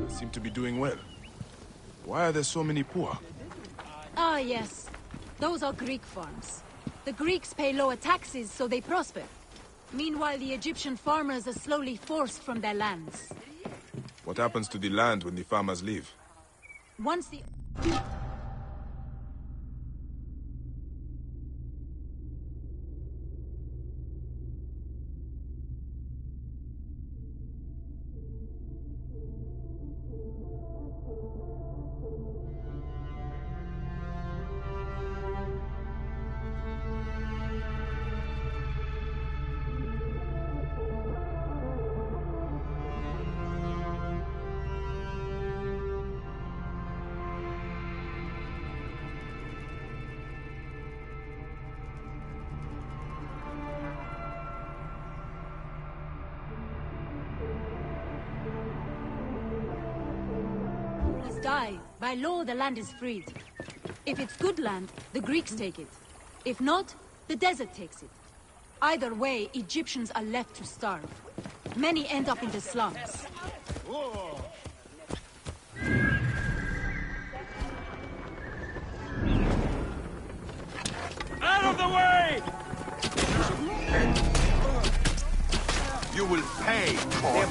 seem to be doing well. Why are there so many poor? Ah, yes. Those are Greek farms. The Greeks pay lower taxes, so they prosper. Meanwhile, the Egyptian farmers are slowly forced from their lands. What happens to the land when the farmers leave? Once the... die. By law, the land is freed. If it's good land, the Greeks take it. If not, the desert takes it. Either way, Egyptians are left to starve. Many end up in the slums. Out of the way! You will pay for it.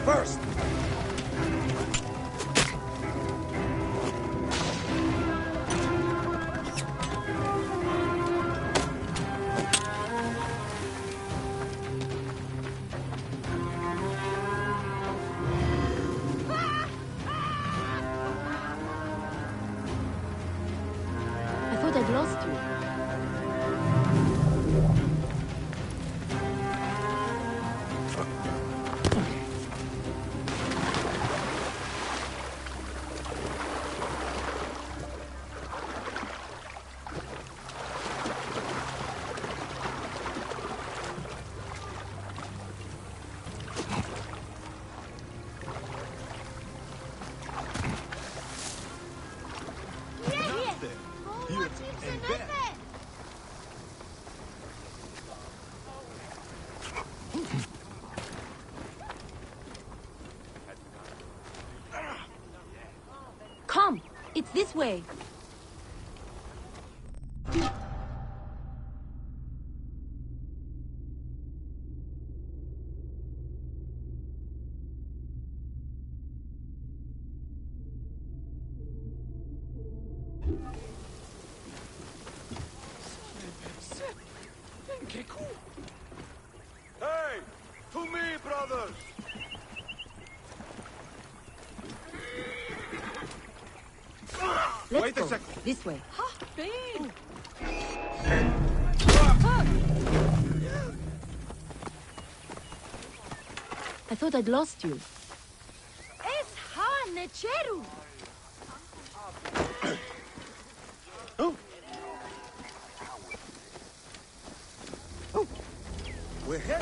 First! I thought I'd lost you. Come! It's this way! Hey! To me, brothers! Let's Wait a go. second. This way. I thought I'd lost you. We're here.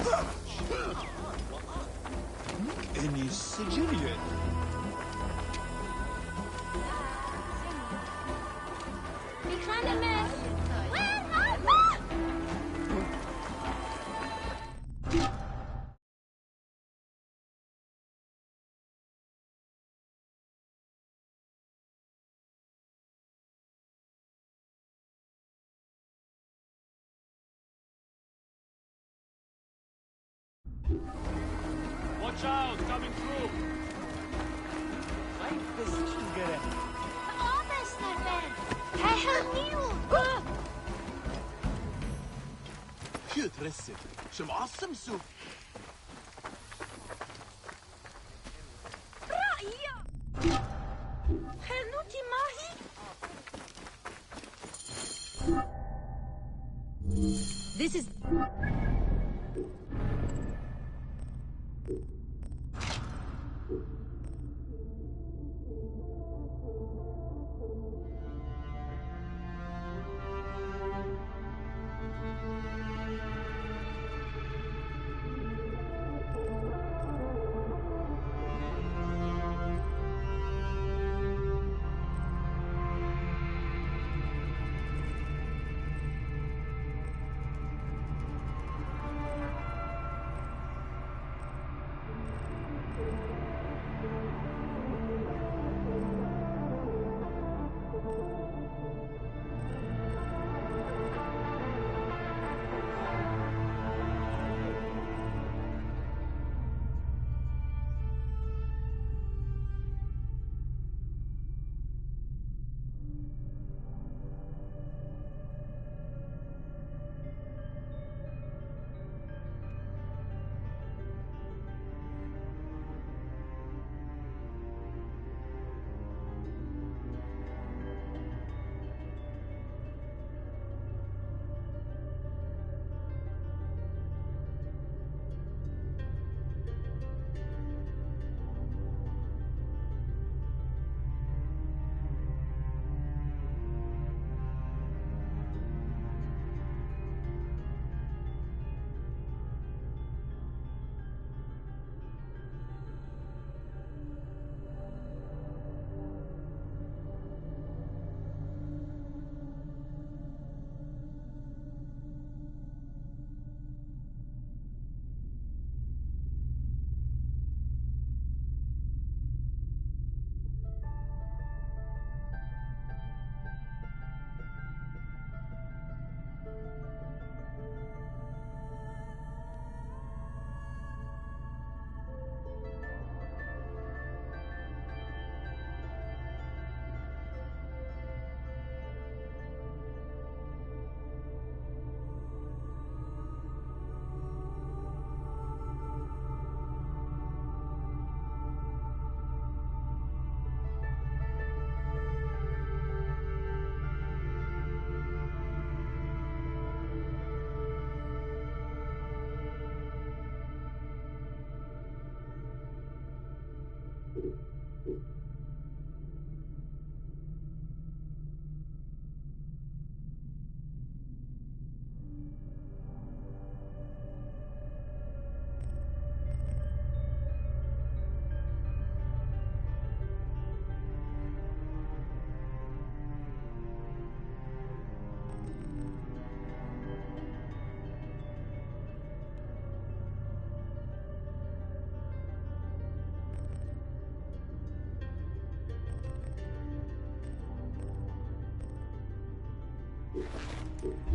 Any Sicilian? Watch out, coming through! Ay kızım göre. Arbeitsler ben. Herr Niu. Hier ترسب شو معصم سو رأيي. Herr Nuti Mahi. This is...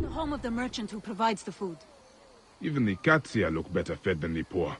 The home of the merchant who provides the food. Even the cats here look better fed than the poor.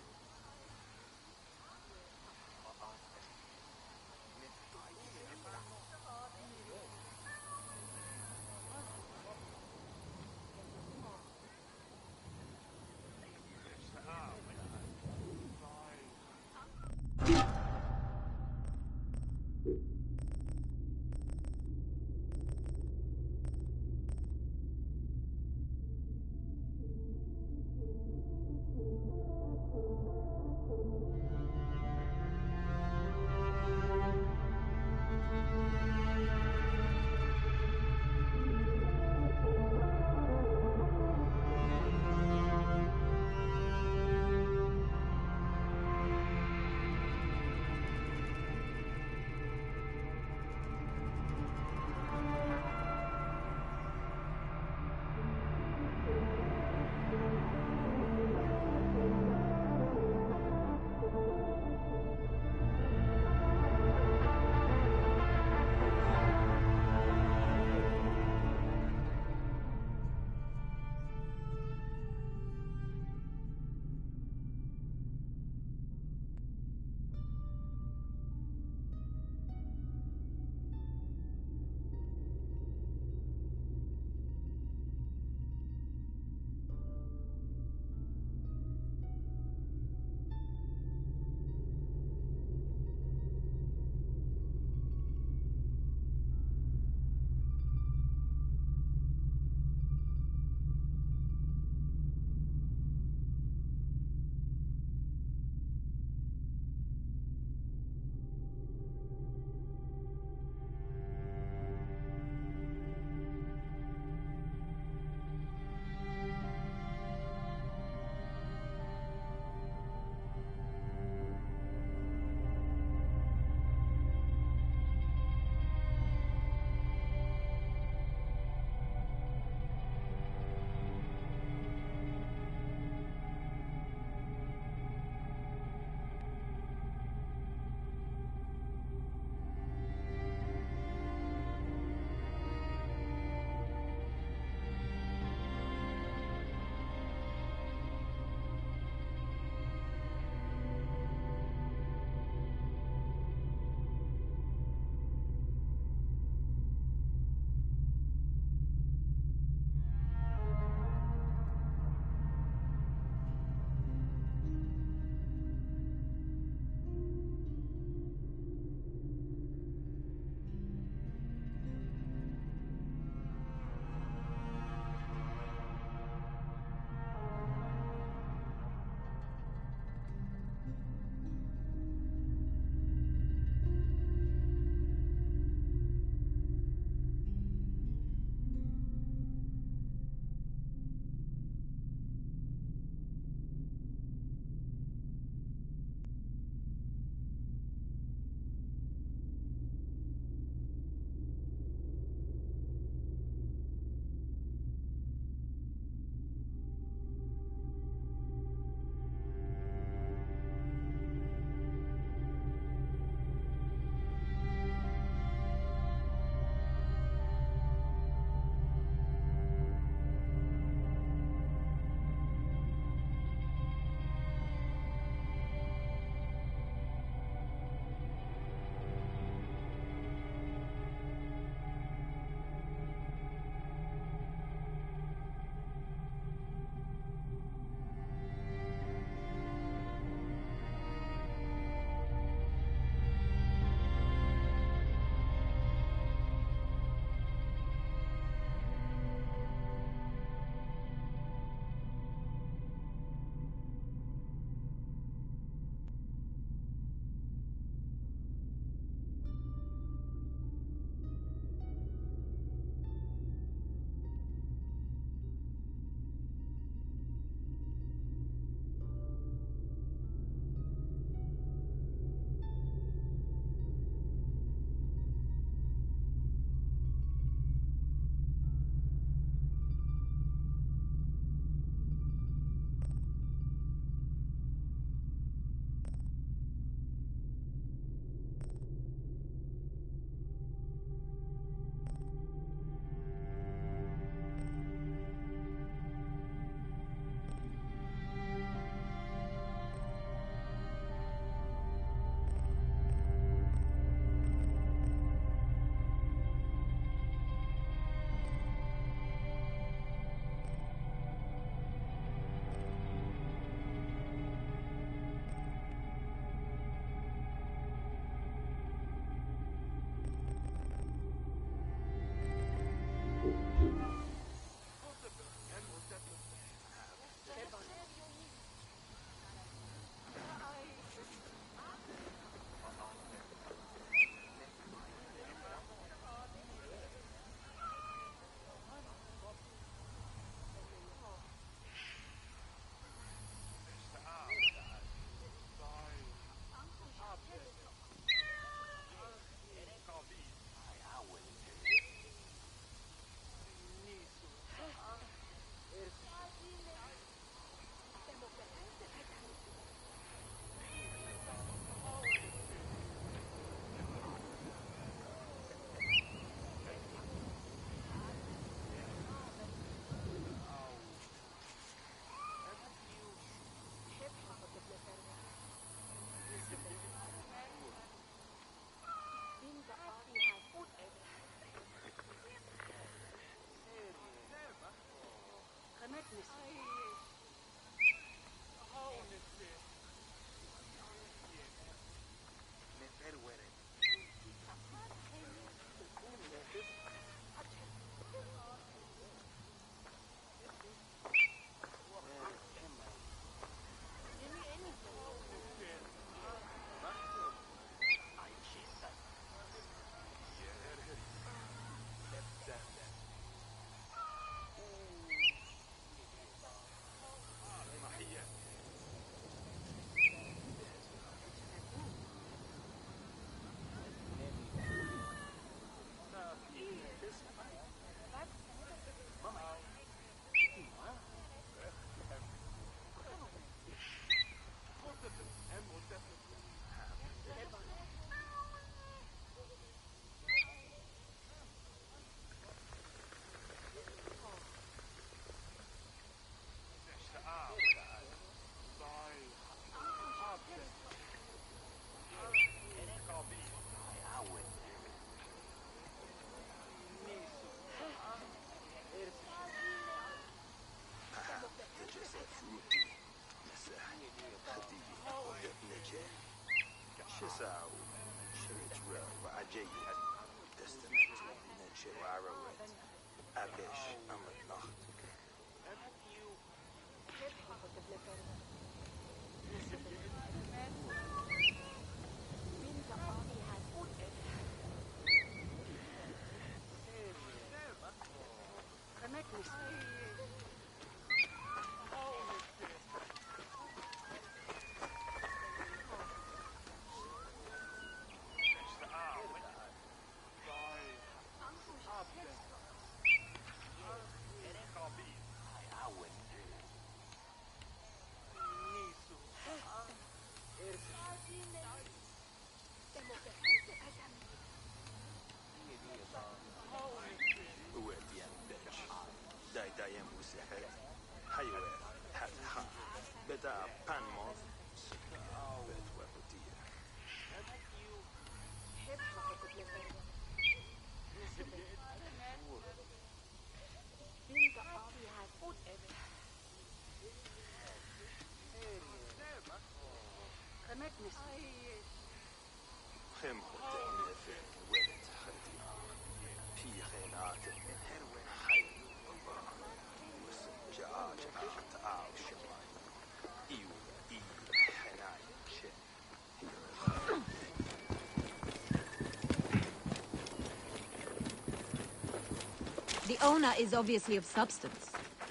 The owner is obviously of substance.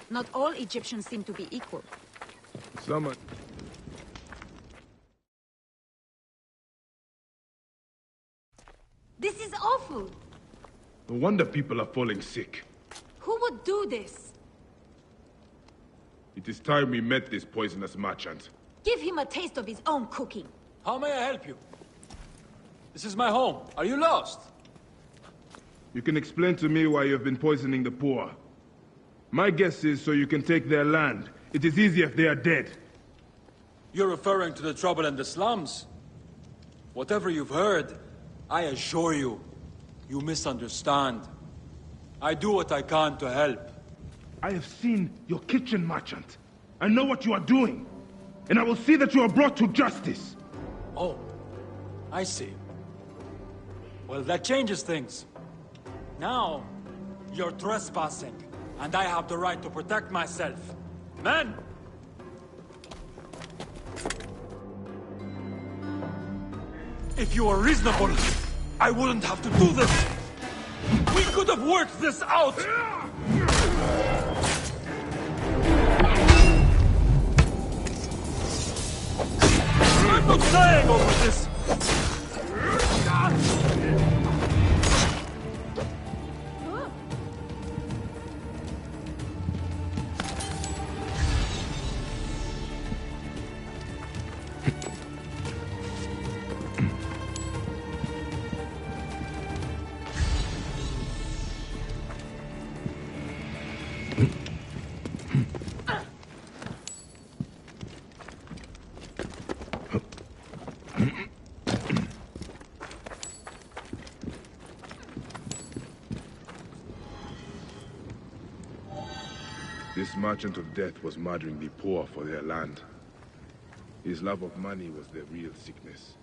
Not all Egyptians seem to be equal. Someone... This is awful! No wonder people are falling sick. Who would do this? It is time we met this poisonous merchant. Give him a taste of his own cooking. How may I help you? This is my home. Are you lost? You can explain to me why you have been poisoning the poor. My guess is so you can take their land. It is easier if they are dead. You're referring to the trouble in the slums? Whatever you've heard, I assure you, you misunderstand. I do what I can to help. I have seen your kitchen, merchant. I know what you are doing. And I will see that you are brought to justice. Oh, I see. Well, that changes things. Now, you're trespassing, and I have the right to protect myself. Men! If you were reasonable, I wouldn't have to do this! We could have worked this out! I'm not dying over this! This merchant of death was murdering the poor for their land. His love of money was their real sickness.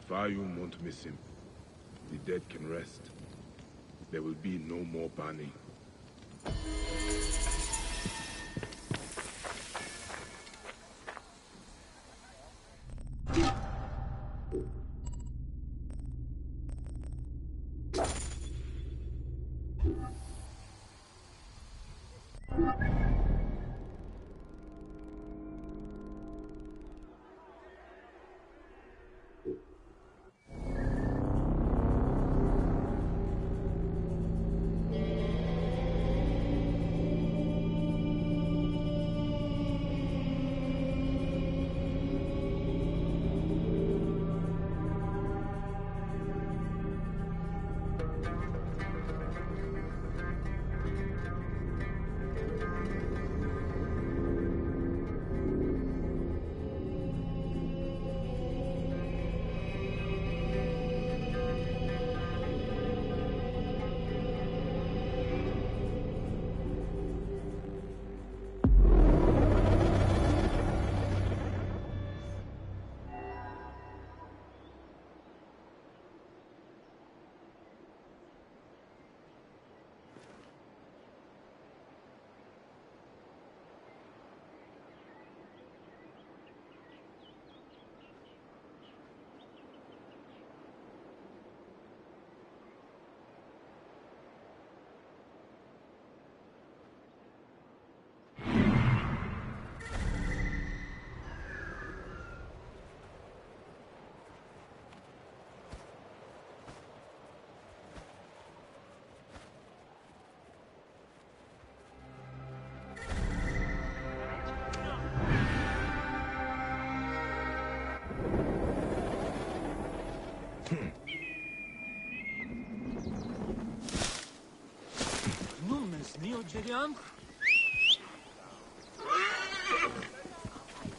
Fayum won't miss him. The dead can rest. There will be no more burning.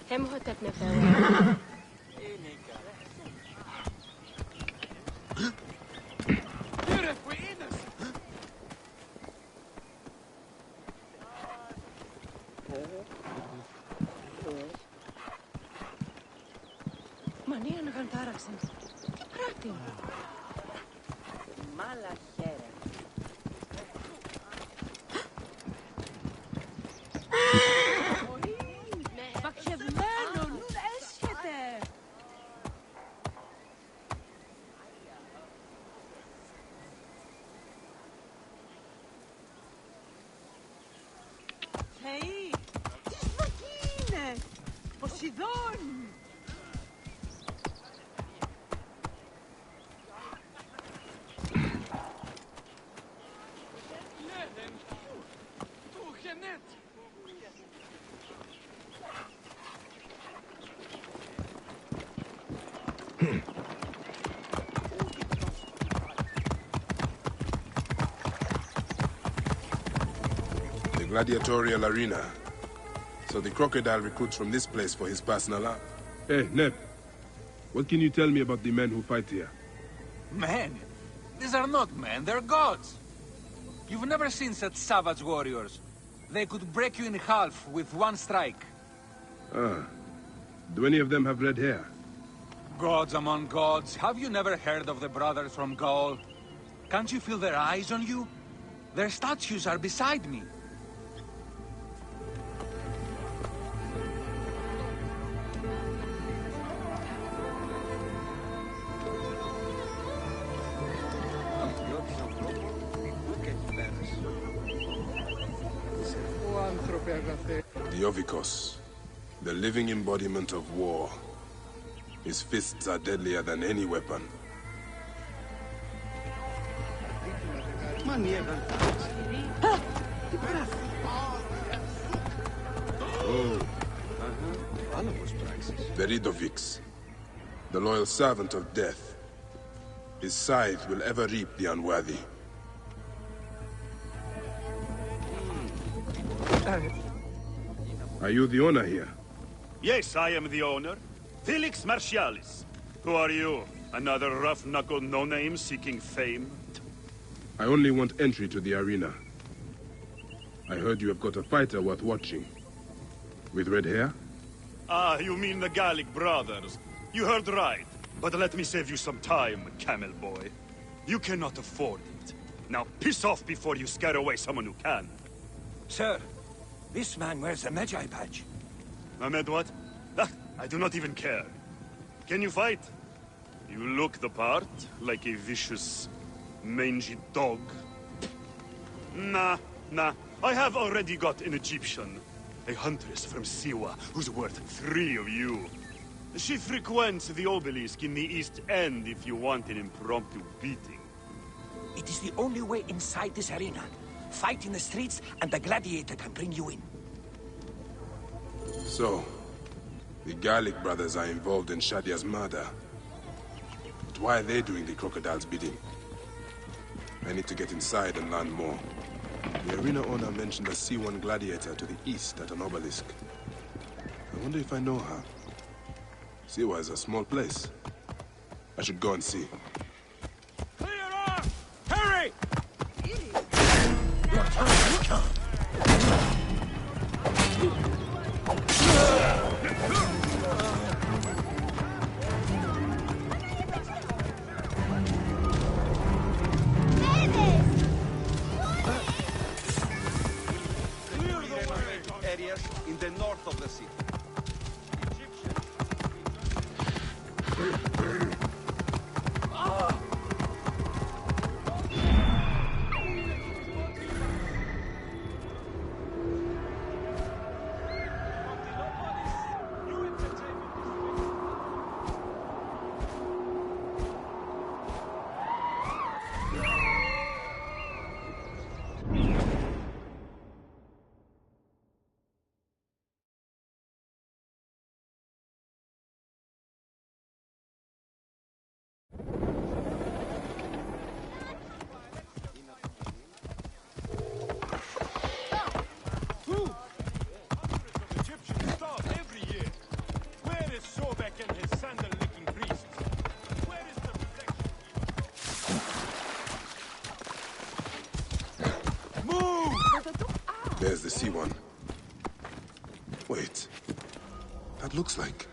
Hemhotep Nefer. Manian Gantaraxen. Τι πράττει. Μαλαχέρα. Παχευμένο, νου έσχεται. Θεοί, τι σφακή είναι. Ποσειδών. The gladiatorial arena. So the crocodile recruits from this place for his personal art. Hey, Neb. What can you tell me about the men who fight here? Men? These are not men, they're gods. You've never seen such savage warriors. They could break you in half with one strike. Ah. Do any of them have red hair? Gods among gods, have you never heard of the brothers from Gaul? Can't you feel their eyes on you? Their statues are beside me. The Ovikos, the living embodiment of war. His fists are deadlier than any weapon. Oh. Veridovics, the loyal servant of death. His scythe will ever reap the unworthy. Are you the owner here? Yes, I am the owner. Felix Martialis. Who are you? Another rough-knuckled no-name seeking fame? I only want entry to the arena. I heard you have got a fighter worth watching. With red hair? Ah, you mean the Gallic brothers. You heard right. But let me save you some time, camel boy. You cannot afford it. Now piss off before you scare away someone who can. Sir, this man wears a Magi badge. Ahmed, what? Ah, I do not even care. Can you fight? You look the part, like a vicious, mangy dog. Nah. I have already got an Egyptian. A huntress from Siwa, who's worth 3 of you. She frequents the obelisk in the East End if you want an impromptu beating. It is the only way inside this arena. Fight in the streets, and the gladiator can bring you in. So, the Gallic brothers are involved in Shadia's murder. But why are they doing the crocodile's bidding? I need to get inside and learn more. The arena owner mentioned a C1 gladiator to the east at an obelisk. I wonder if I know her. Siwa is a small place. I should go and see. Clear off! Hurry! Your turn has come. Areas in the north of the city. There's the C1. Wait. That looks like...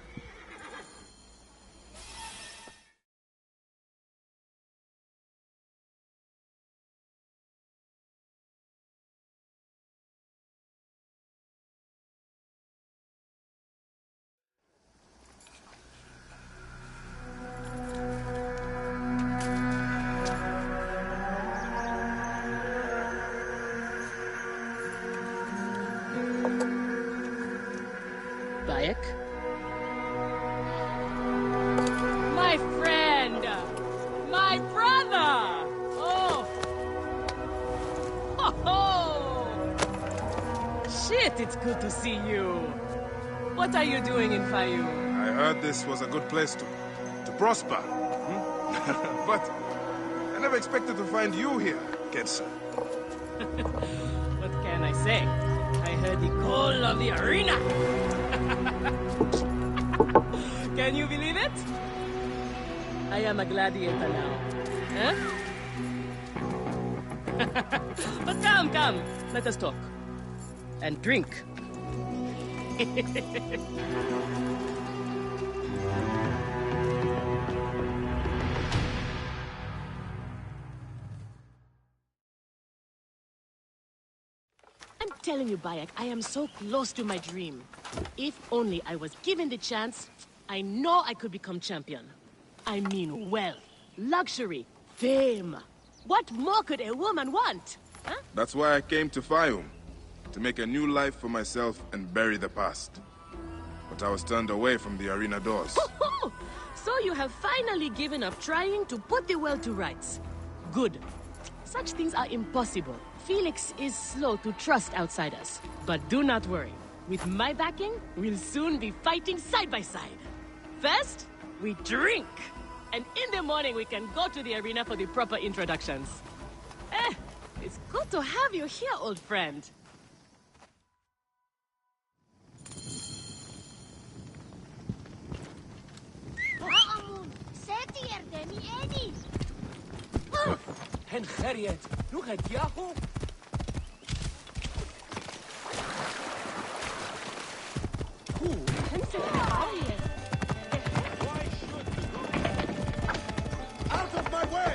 My friend! My brother! Oh! Ho ho! Shit, it's good to see you. What are you doing in Fayoum? I heard this was a good place to prosper. But I never expected to find you here, Kensa. What can I say? I heard the call of the arena! Can you believe it? I am a gladiator now. Huh? But come, let us talk. And drink. I'm telling you, Bayek, I am so close to my dream. If only I was given the chance, I know I could become champion. I mean wealth, luxury, fame. What more could a woman want? Huh? That's why I came to Fayoum. To make a new life for myself and bury the past. But I was turned away from the arena doors. So you have finally given up trying to put the world to rights. Good. Such things are impossible. Felix is slow to trust outsiders. But do not worry. With my backing, we'll soon be fighting side by side. First, we drink. And in the morning, we can go to the arena for the proper introductions. It's good to have you here, old friend. Hen Harriet, look at Yahoo! Out of my way!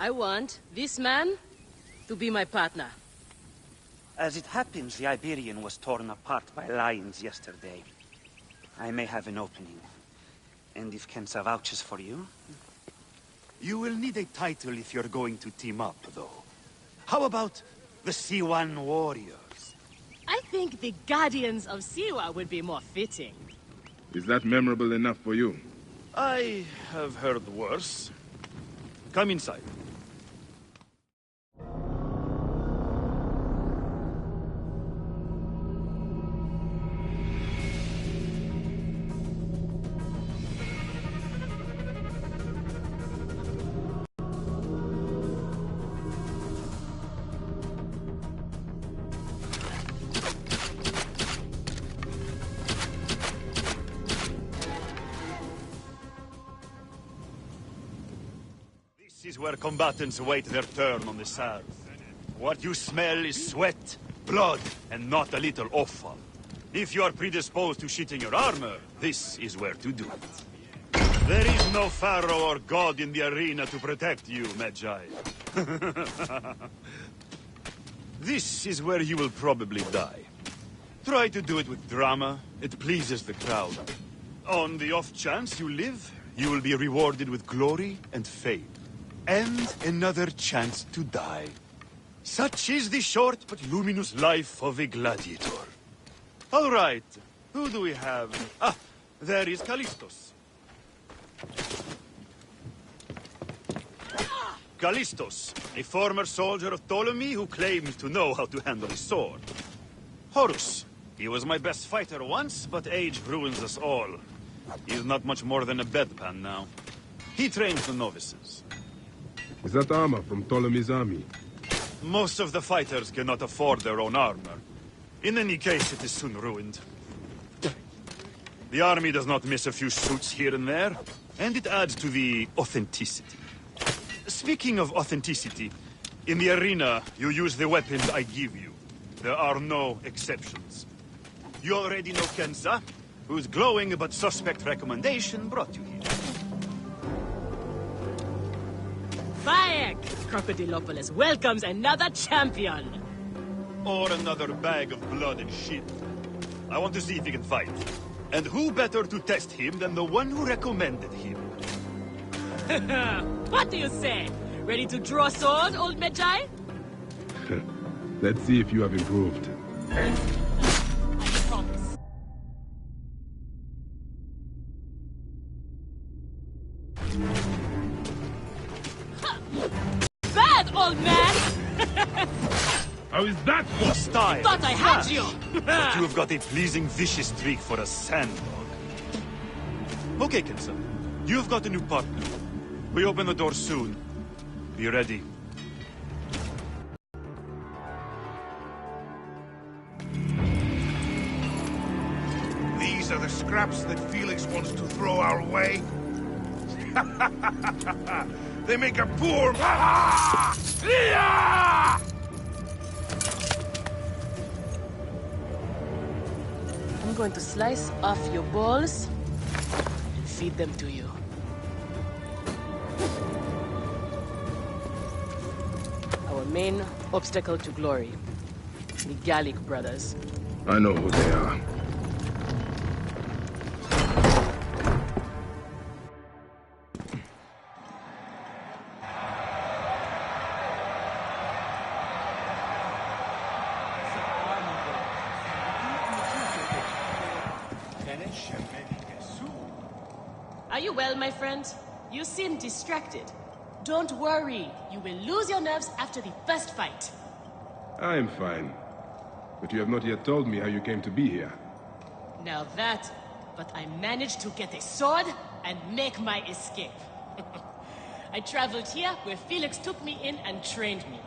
I want this man to be my partner. As it happens, the Iberian was torn apart by lions yesterday. I may have an opening. And if Kensa vouches for you... You will need a title if you're going to team up, though. How about the C1 Warriors? I think the Guardians of Siwa would be more fitting. Is that memorable enough for you? I have heard worse. Come inside. This is where combatants wait their turn on the sand. What you smell is sweat, blood, and not a little offal. If you are predisposed to shitting your armor, this is where to do it. There is no pharaoh or god in the arena to protect you, Magi. This is where you will probably die. Try to do it with drama. It pleases the crowd. On the off chance you live, you will be rewarded with glory and fame. And another chance to die. Such is the short but luminous life of a gladiator. All right, who do we have? Ah, there is Callistos. Callistos, a former soldier of Ptolemy who claims to know how to handle a sword. Horus, he was my best fighter once, but age ruins us all. He is not much more than a bedpan now. He trains the novices. Is that armor from Ptolemy's army? Most of the fighters cannot afford their own armor. In any case, it is soon ruined. The army does not miss a few suits here and there, and it adds to the authenticity. Speaking of authenticity, in the arena, you use the weapons I give you. There are no exceptions. You already know Kensa, whose glowing but suspect recommendation brought you here. Bayek! Crocodilopolis welcomes another champion! Or another bag of blood and shit. I want to see if he can fight. And who better to test him than the one who recommended him? What do you say? Ready to draw sword, old Medjay? Let's see if you have improved. I promise. Bad, old man! How is that? Style. Thought I had you! But you have got a pleasing vicious streak for a sand dog. Okay, Kensa. You've got a new partner. We open the door soon. Be ready. These are the scraps that Felix wants to throw our way. They make a poor... I'm going to slice off your balls and feed them to you. Our main obstacle to glory. The Gallic brothers. I know who they are. Are you well, my friend? You seem distracted. Don't worry. You will lose your nerves after the first fight. I'm fine. But you have not yet told me how you came to be here. Now that... But I managed to get a sword and make my escape. I traveled here where Felix took me in and trained me.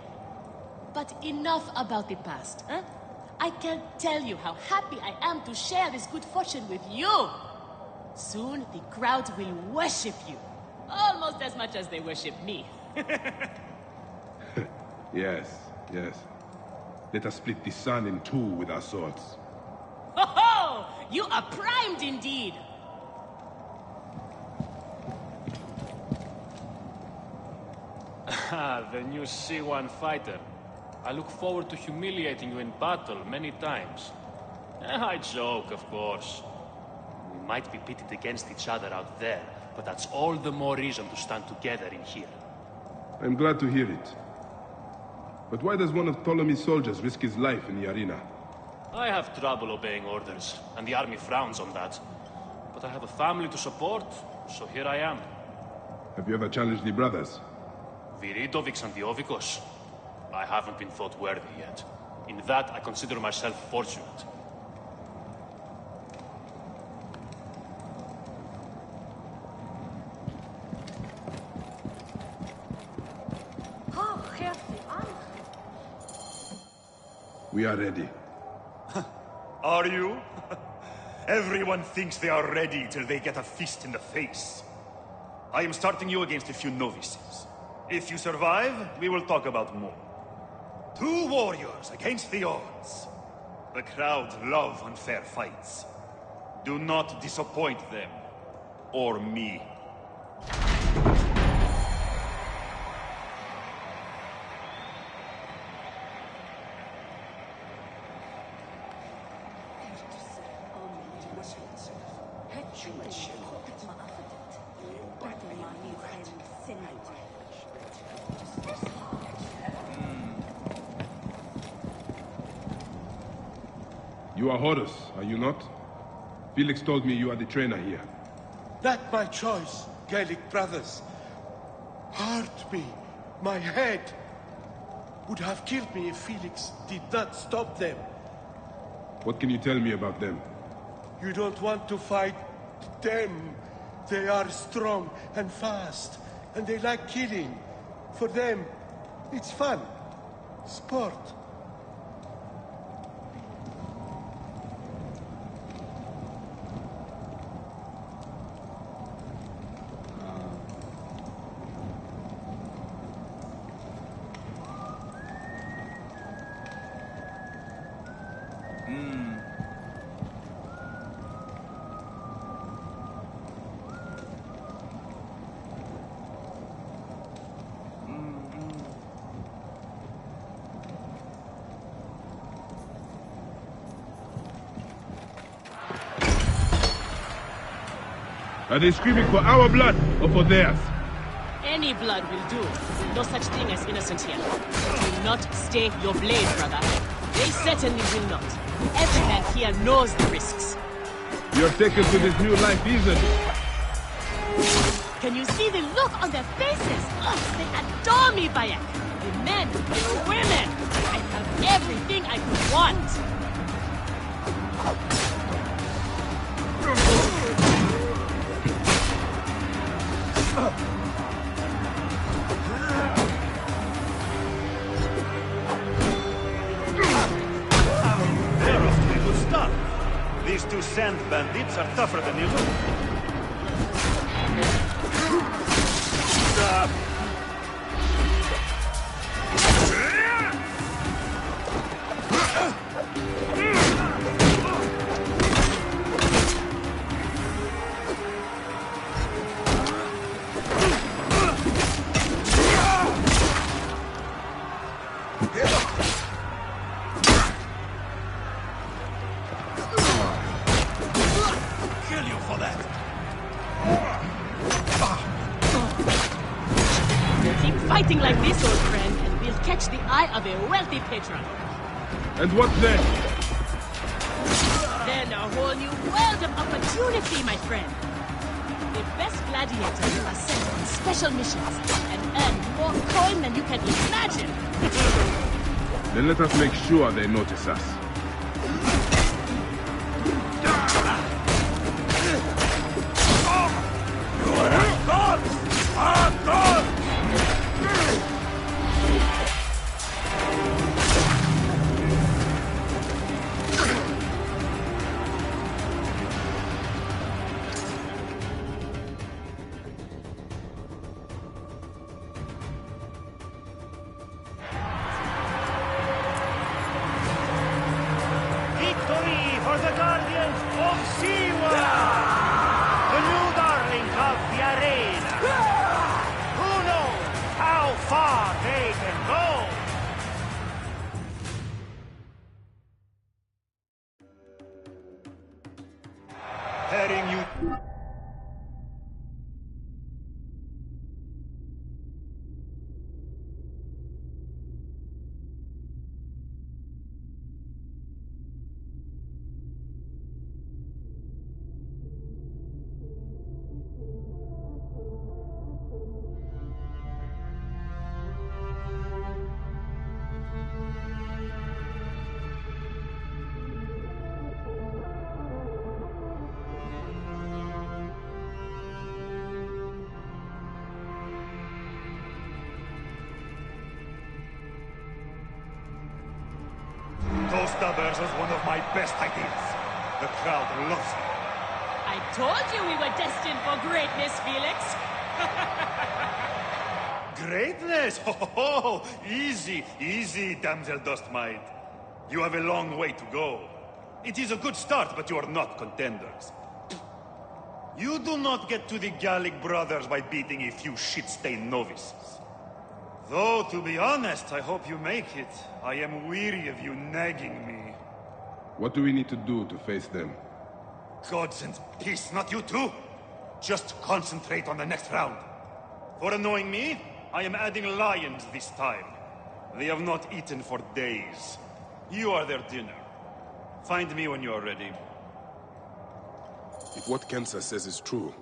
But enough about the past, huh? I can't tell you how happy I am to share this good fortune with you. Soon, the crowd will worship you. Almost as much as they worship me. Yes, yes. Let us split the sun in two with our swords. Ho ho! You are primed indeed! The new C1 fighter. I look forward to humiliating you in battle many times. I joke, of course. We might be pitted against each other out there, but that's all the more reason to stand together in here. I'm glad to hear it. But why does one of Ptolemy's soldiers risk his life in the arena? I have trouble obeying orders, and the army frowns on that. But I have a family to support, so here I am. Have you ever challenged the brothers? Viridovics and Diovikos? I haven't been thought worthy yet. In that, I consider myself fortunate. We are ready. Are you? Everyone thinks they are ready till they get a fist in the face. I am starting you against a few novices. If you survive, we will talk about more. 2 warriors against the odds. The crowd love unfair fights. Do not disappoint them. Or me. You are Horus, are you not? Felix told me you are the trainer here. Not my choice, Gallic brothers. Hurt me. My head would have killed me if Felix did not stop them. What can you tell me about them? You don't want to fight them. They are strong and fast, and they like killing. For them, it's fun. Sport. Are they screaming for our blood or for theirs? Any blood will do. No such thing as innocent here. Do not stay your blade, brother. They certainly will not. Every man here knows the risks. You're taken to this new life easily. Can you see the look on their faces? Ugh, they adore me, Bayek. The men, the women. I have everything I could want. They're off to a good start. These two sand bandits are tougher than you look. Kill you for that. Keep fighting like this, old friend, and we'll catch the eye of a wealthy patron. And what then? Then a whole new world of opportunity, my friend. The best gladiators are sent on special missions and earn more coin than you can imagine. Then let us make sure they notice us. Victory for the Guardians of Siwa! The new darling of the arena! Who knows how far they can go? Heading you... Those stubbers was one of my best ideas. The crowd loves it. I told you we were destined for greatness, Felix. Greatness? Oh, easy, easy, damsel Dustmite. You have a long way to go. It is a good start, but you are not contenders. You do not get to the Gallic brothers by beating a few shit-stained novices. Though, to be honest, I hope you make it. I am weary of you nagging me. What do we need to do to face them? God sends peace, not you two. Just concentrate on the next round. For annoying me, I am adding lions this time. They have not eaten for days. You are their dinner. Find me when you are ready. If what Kensa says is true,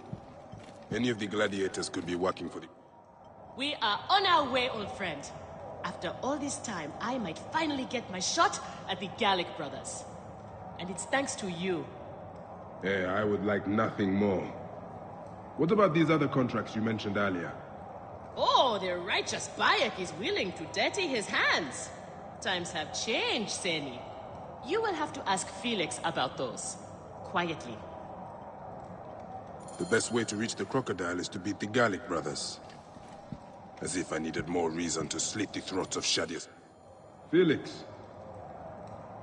any of the gladiators could be working for the... We are on our way, old friend. After all this time, I might finally get my shot at the Gallic brothers. And it's thanks to you. Hey, I would like nothing more. What about these other contracts you mentioned earlier? Oh, the righteous Bayek is willing to dirty his hands. Times have changed, Seni. You will have to ask Felix about those. Quietly. The best way to reach the crocodile is to beat the Gallic brothers. As if I needed more reason to slit the throats of Shadius. Felix,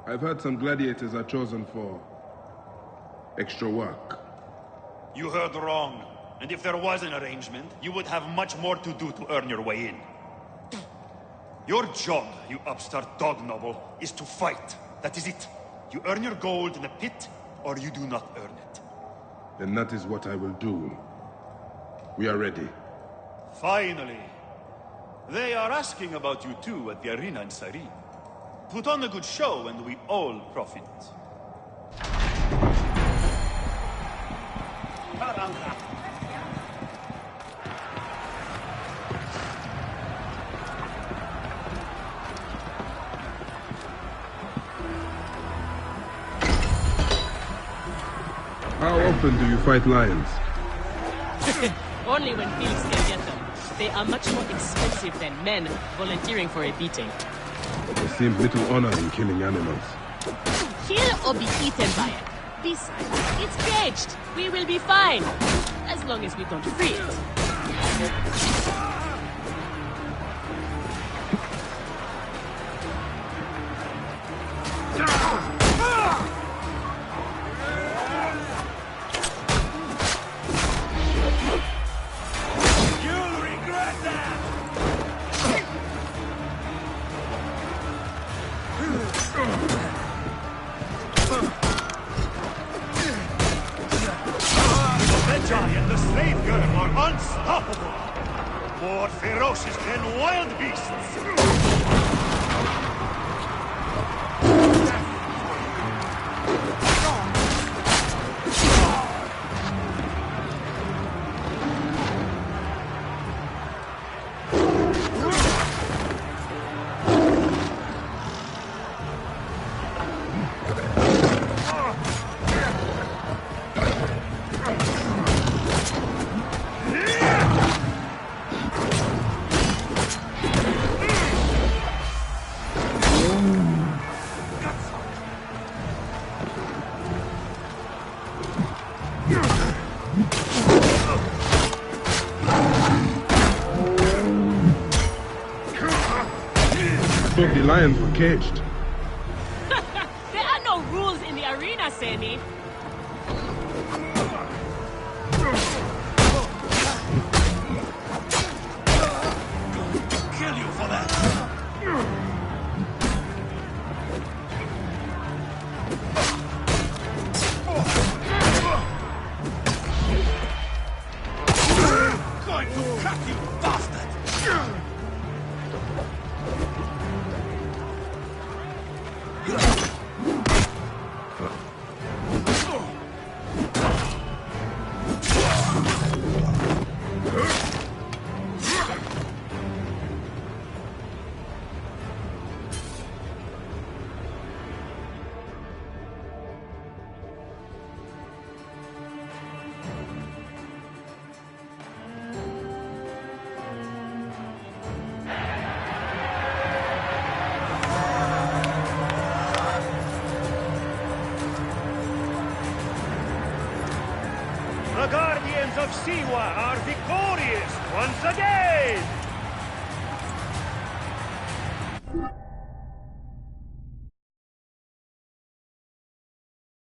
I've heard some gladiators are chosen for extra work. You heard wrong. And if there was an arrangement, you would have much more to do to earn your way in. Your job, you upstart dog noble, is to fight. That is it. You earn your gold in the pit, or you do not earn it. Then that is what I will do. We are ready. Finally. They are asking about you too at the arena in Sarin. Put on a good show and we all profit. How often do you fight lions? Only when Felix can get them. They are much more expensive than men volunteering for a beating. There seems little honor in killing animals. Kill or be eaten by it. Besides, it's caged. We will be fine. As long as we don't free it. And the slave girl are unstoppable! More ferocious than wild beasts! The lions were caged. There are no rules in the arena, Seni. Kill you for that! Going to cut you, bastard! The Guardians of Siwa are victorious once again!